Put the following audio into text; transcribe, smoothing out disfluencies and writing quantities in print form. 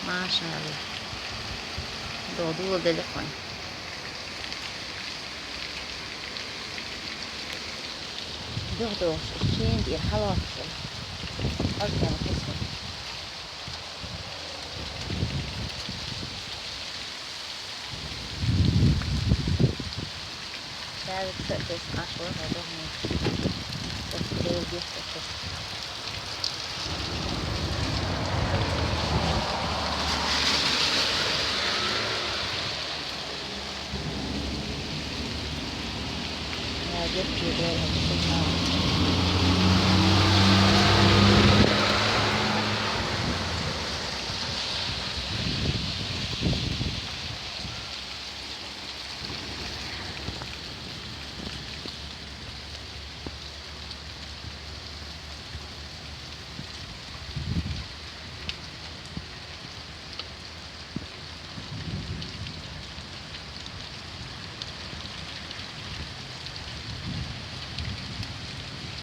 ما شاء الله. دودو دلقون. دودو الشين دي حلاوة. أرجع نحسه. هذا تسقس عشرة هذا هون. بس كده بيحصل. جبت